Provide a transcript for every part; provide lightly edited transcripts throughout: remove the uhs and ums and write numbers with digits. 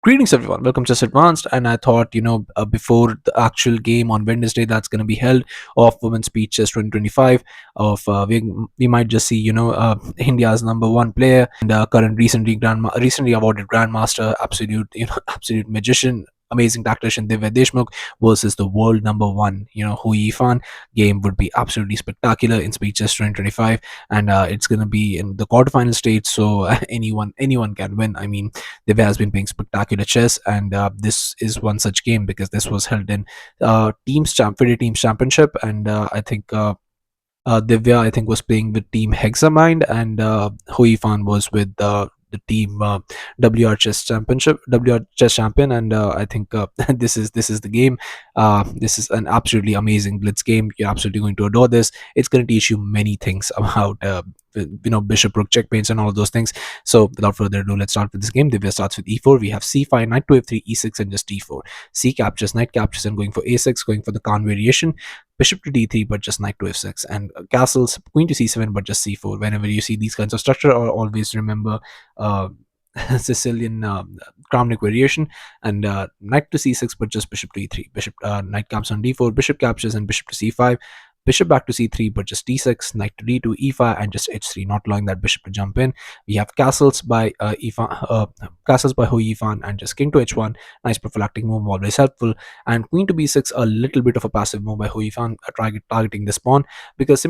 Greetings, everyone. Welcome to Just Advanced. And I thought, before the actual game on Wednesday that's going to be held of Women's Speed Chess 2025, we might just see, India's number one player and current recently awarded Grandmaster, absolute, absolute magician, amazing tactician Divya Deshmukh versus the world number one, Hou Yifan. Game would be absolutely spectacular in Speed Chess 2025, and it's going to be in the quarterfinal stage, so anyone can win. I mean, Divya has been playing spectacular chess, and this is one such game because this was held in FIDE Teams Championship, and Divya, I think, was playing with Team Hexamind, and Hou Yifan was with the team WR Chess Championship, WR Chess Champion, and I think this is the game. This is an absolutely amazing Blitz game. You're absolutely going to adore this. It's going to teach you many things about bishop rook checkmates and all of those things. So without further ado, let's start with this game. Divya starts with e4. We have c5, knight to f3, e6, and just d4. C captures, knight captures, and going for a6, going for the Khan variation. Bishop to d3, but just knight to f6, and castles, queen to c7, but just c4. Whenever you see these kinds of structure, or always remember uh, Sicilian Kramnik variation, and knight to c6, but just bishop to e3. Bishop knight captures on d4, bishop captures, and bishop to c5. Bishop back to c3, but just d6, knight to d2, e5, and just h3, not allowing that bishop to jump in. We have castles by castles by Hou Yifan, and just king to h1. Nice prophylactic move, always helpful. And queen to b6, a little bit of a passive move by Hou Yifan, targeting this pawn because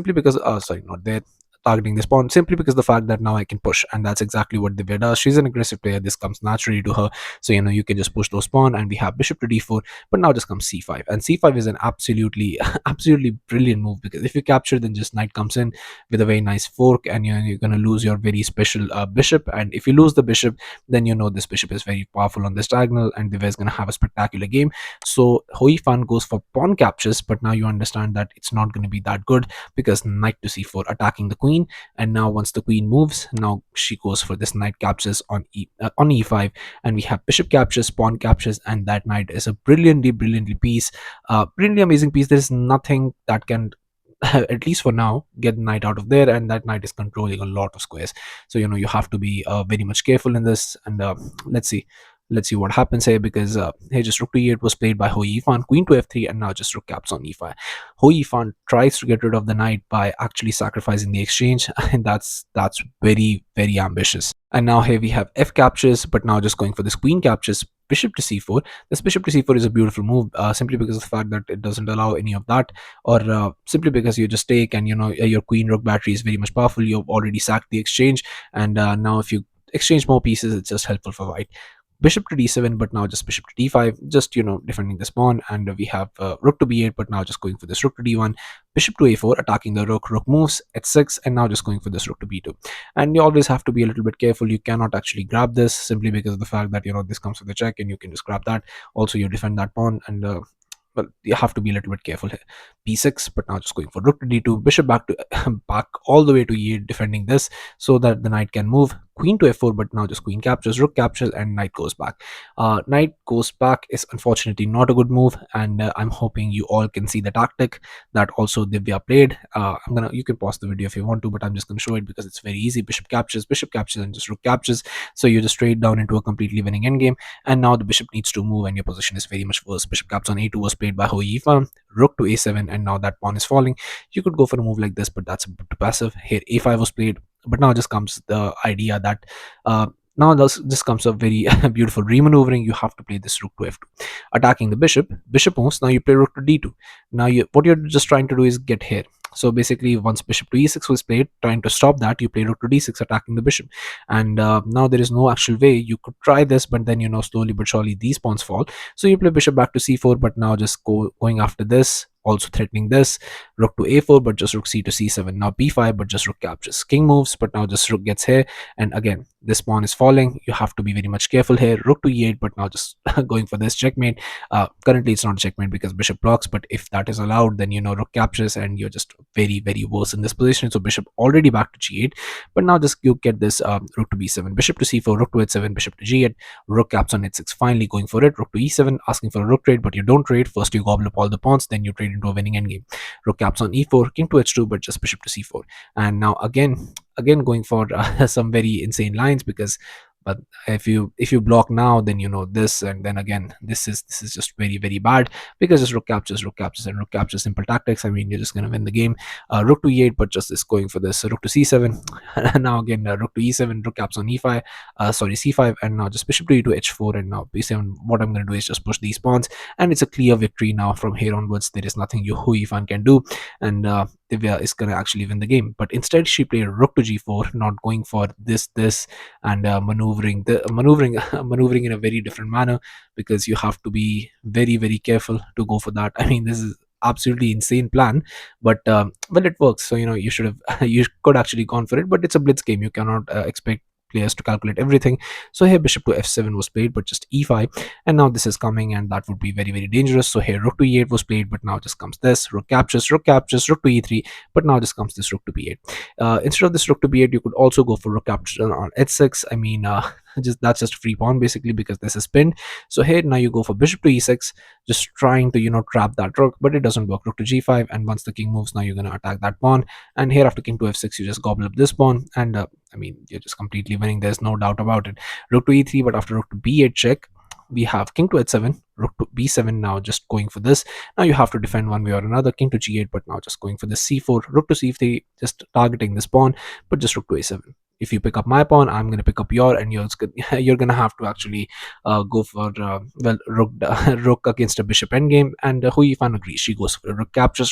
sorry, not there. Targeting this pawn simply because the fact that now I can push, and that's exactly what Divya does. She's an aggressive player. This comes naturally to her, so you can just push those pawn, and we have bishop to d4. But now just comes c5, and c5 is an absolutely absolutely brilliant move, because if you capture, then just knight comes in with a very nice fork, and you're going to lose your very special bishop. And if you lose the bishop, then this bishop is very powerful on this diagonal, and Divya is going to have a spectacular game. So Hou Yifan goes for pawn captures, but now you understand that it's not going to be that good, because knight to c4 attacking the queen. And now once the queen moves, now she goes for this knight captures on e5, and we have bishop captures, pawn captures, and that knight is a brilliantly brilliantly amazing piece. There is nothing that can at least for now get the knight out of there, and that knight is controlling a lot of squares. So you have to be very much careful in this. And let's see what happens here, because here just rook to e8 was played by Hou Yifan, queen to f3, and now just rook caps on e5. Hou Yifan tries to get rid of the knight by actually sacrificing the exchange, and that's very ambitious. And now here we have f captures, but now just going for this queen captures, bishop to c4. This bishop to c4 is a beautiful move, simply because of the fact that it doesn't allow any of that, or simply because you just take, and your queen rook battery is very much powerful. You've already sacked the exchange, and now if you exchange more pieces, it's just helpful for white. Bishop to d7, but now just bishop to d5, just defending this pawn. And we have rook to b8, but now just going for this rook to d1. Bishop to a4, attacking the rook. Rook moves, h6, and now just going for this rook to b2. And you always have to be a little bit careful. You cannot actually grab this, simply because of the fact that this comes with a check, and you can just grab that. Also, you defend that pawn, and well, you have to be a little bit careful here. b6, but now just going for rook to d2, bishop back to back all the way to e8, defending this so that the knight can move. Queen to f4, but now just queen captures, rook captures, and knight goes back. Knight goes back is unfortunately not a good move, and I'm hoping you all can see the tactic that also Divya played. You can pause the video if you want to, but I'm just gonna show it because it's very easy. Bishop captures, and just rook captures. So you just trade down into a completely winning endgame, and now the bishop needs to move, and your position is very much worse. Bishop caps on a2 was played by Hou Yifan, rook to a7, and now that pawn is falling. You could go for a move like this, but that's a bit too passive. Here a5 was played, but now just comes the idea that now this comes a very beautiful remaneuvering. You have to play this rook to f2, attacking the bishop moves. Now you play rook to d2. Now what you're just trying to do is get here. So basically, once bishop to e6 was played, trying to stop that, you play rook to d6, attacking the bishop. And now there is no actual way. You could try this, but then slowly but surely these pawns fall. So you play bishop back to c4, but now just going after this, also threatening this. Rook to a4, but just rook c to c7. Now b5, but just rook captures. King moves, but now just rook gets here, and again this pawn is falling. You have to be very much careful here. Rook to e8, but now just going for this checkmate. Currently it's not a checkmate because bishop blocks, but if that is allowed, then rook captures, and you're just very worse in this position. So bishop already back to g8, but now just you get this rook to b7, bishop to c4, rook to h7, bishop to g8, rook caps on h6. Finally going for it. Rook to e7, asking for a rook trade, but you don't trade. First you gobble up all the pawns, then you trade into a winning endgame. Rook caps on e4, king to h2, but just bishop to c4. And now again going for some very insane lines, because But if you block now, then this, and then again this is just very very bad, because just rook captures and rook captures, simple tactics. I mean, you're just gonna win the game. Rook to e8, but just is going for this rook to c7. And now again, rook to e7, rook caps on e5, sorry, c5, and now just bishop to e2, h4, and now b7. What I'm gonna do is just push these pawns, and it's a clear victory now. From here onwards, there is nothing Hou Yifan can do, and Divya is gonna actually win the game. But instead, she played rook to g4, not going for this, and maneuvering maneuvering in a very different manner, because you have to be very very careful to go for that. I mean, this is absolutely insane plan, but well, it works. So you should have you could actually gone for it, but it's a blitz game. You cannot expect players to calculate everything. So here bishop to f7 was played, but just e5, and now this is coming, and that would be very very dangerous. So here rook to e8 was played, but now just comes this rook captures, rook captures, rook to e3, but now just comes this rook to b8. Instead of this rook to b8, you could also go for rook capture on h6. I mean, just that's just a free pawn basically, because this is pinned. So here now you go for bishop to e6, just trying to trap that rook, but it doesn't work. Rook to g5, and once the king moves, now you're going to attack that pawn, and here after king to f6, you just gobble up this pawn, and I mean, you're just completely winning. There's no doubt about it. Rook to e3, but after rook to b8 check, we have king to h7, rook to b7, now just going for this. Now you have to defend one way or another. King to g8, but now just going for this c4, rook to c3, just targeting this pawn, but just rook to a7. If you pick up my pawn, I'm going to pick up your, and you're going to have to actually go for well, rook rook against a bishop endgame. And Hou Yifan agrees. She goes for rook captures,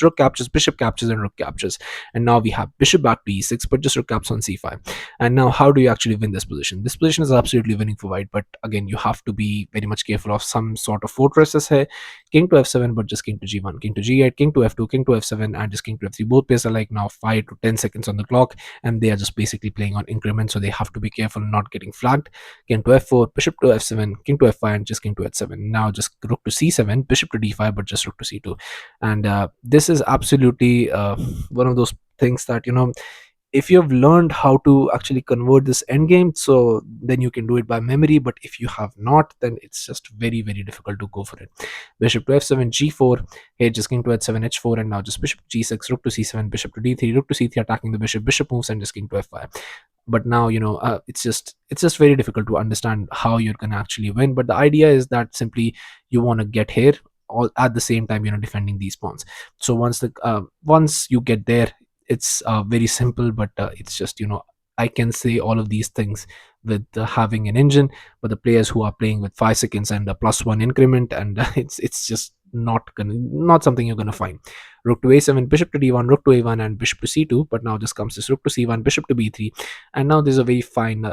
bishop captures, and rook captures. And now we have bishop back to e6, but just rook caps on c5. And now how do you actually win this position? This position is absolutely winning for white, but again, you have to be very much careful of some sort of fortresses here. King to f7, but just king to g1, king to g8, king to f2, king to f7, and just king to f3. Both pairs are like now 5 to 10 seconds on the clock, and they are just basically playing on increments, so they have to be careful not getting flagged. King to f4, bishop to f7, king to f5, and just king to h7. Now just rook to c7, bishop to d5, but just rook to c2. And this is absolutely one of those things that if you've learned how to actually convert this endgame, so then you can do it by memory. But if you have not, then it's just very very difficult to go for it. Bishop to f7, g4, here just king to h7, h4, and now just bishop to g6, rook to c7, bishop to d3, rook to c3, attacking the bishop moves, and just king to f5. But now it's just very difficult to understand how you're gonna actually win. But the idea is that simply you want to get here all at the same time defending these pawns. So once you get there, it's very simple. But it's just I can say all of these things with having an engine, but the players who are playing with 5 seconds and a +1 increment, and it's just not something you're gonna find. Rook to a7, bishop to d1, rook to a1, and bishop to c2. But now just comes this rook to c1, bishop to b3, and now there's a very fine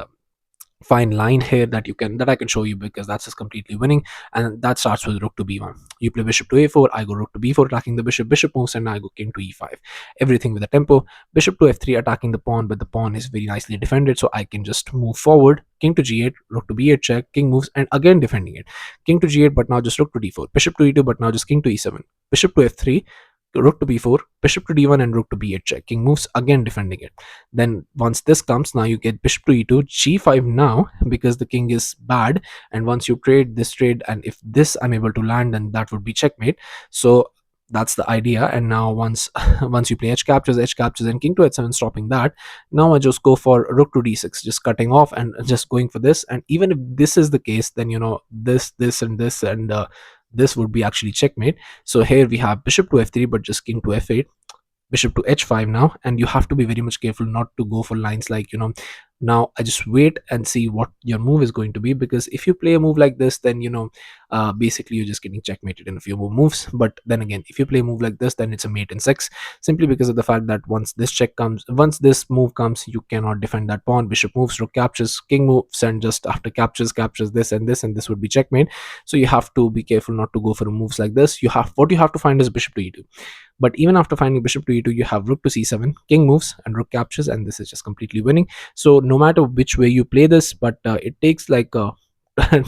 line here that I can show you, because that's just completely winning. And that starts with rook to b1. You play bishop to a4, I go rook to b4, attacking the bishop moves, and I go king to e5. Everything with a tempo. Bishop to f3, attacking the pawn, but the pawn is very nicely defended, so I can just move forward. King to g8, rook to b8 check, king moves, and again defending it. King to g8, but now just rook to d4, bishop to e2, but now just king to e7, bishop to f3, rook to b4, bishop to d1, and rook to b8 check, king moves, again defending it. Then once this comes, now you get bishop to e2, g5 now, because the king is bad. And once you trade this trade, and if this I'm able to land, then that would be checkmate. So that's the idea. And now once once you play h captures, and king to h7, stopping that, now I just go for rook to d6, just cutting off and just going for this. And even if this is the case, then this and this, and this would be actually checkmate. So here we have bishop to f3, but just king to f8, bishop to h5 now. And you have to be very much careful not to go for lines like now I just wait and see what your move is going to be, because if you play a move like this, then basically you're just getting checkmated in a few more moves. But then again, if you play a move like this, then it's a mate in 6, simply because of the fact that once this move comes, you cannot defend that pawn. Bishop moves, rook captures, king moves, and just after captures this, and this would be checkmate. So you have to be careful not to go for moves like this. You have to find is bishop to e2. But even after finding bishop to e2, you have rook to c7, king moves, and rook captures, and this is just completely winning. So no matter which way you play this, but it takes like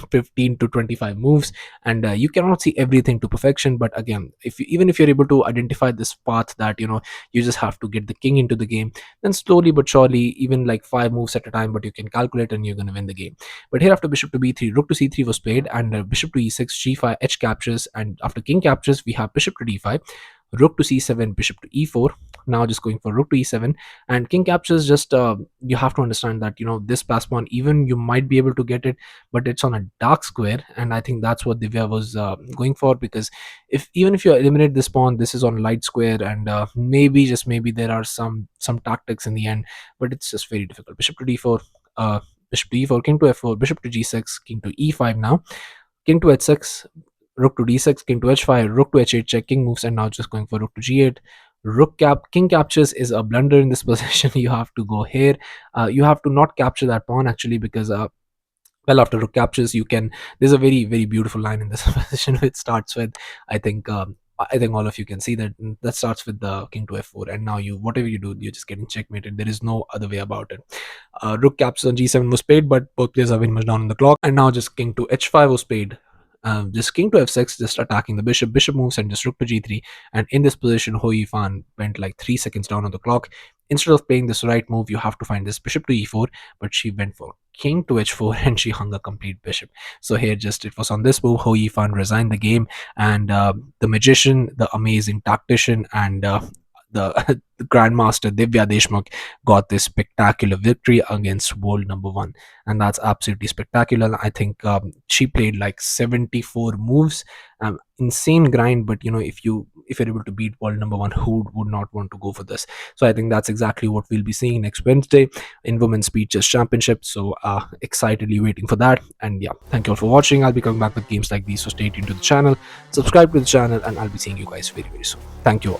15 to 25 moves, and you cannot see everything to perfection. But again, even if you're able to identify this path that you just have to get the king into the game, then slowly but surely, even like 5 moves at a time, but you can calculate, and you're going to win the game. But here after bishop to b3, rook to c3 was played, and bishop to e6, g5, h captures, and after king captures, we have bishop to d5, rook to c7, bishop to e4. Now just going for rook to e7, and king captures. Just you have to understand that this pass pawn, even you might be able to get it, but it's on a dark square, and I think that's what Divya was going for, because even if you eliminate this pawn, this is on light square, and maybe, just maybe, there are some tactics in the end, but it's just very difficult. Bishop to d4, uh, bishop to e4, king to f4, bishop to g6, king to e5 now, king to h6, rook to d6, king to h5, rook to h8 check, king moves, and now just going for rook to g8. Rook cap, king captures is a blunder in this position. You have to go here. You have to not capture that pawn actually, because well, after rook captures, you can. There's a very, very beautiful line in this position which starts with, I think, all of you can see that, that starts with the king to f4, and now you, whatever you do, you're just getting checkmated. There is no other way about it. Rook captures on g7 was paid, but both players are very much down on the clock, and now just king to h5 was paid. Just king to f6, just attacking the bishop. Bishop moves, and just rook to g3. And in this position, Hou Yifan went like 3 seconds down on the clock. Instead of playing this right move, you have to find this bishop to e4, but she went for king to h4 and she hung a complete bishop. So here, just it was on this move, Hou Yifan resigned the game, and the magician, the amazing tactician, and the, the grandmaster Divya Deshmukh got this spectacular victory against world number one, and that's absolutely spectacular. I think she played like 74 moves, insane grind. But if you're able to beat world number one, who would not want to go for this? So I think that's exactly what we'll be seeing next Wednesday in Women's Speed Chess Championship. So excitedly waiting for that. And yeah, thank you all for watching. I'll be coming back with games like these, so stay tuned to the channel, subscribe to the channel, and I'll be seeing you guys very, very soon. Thank you all.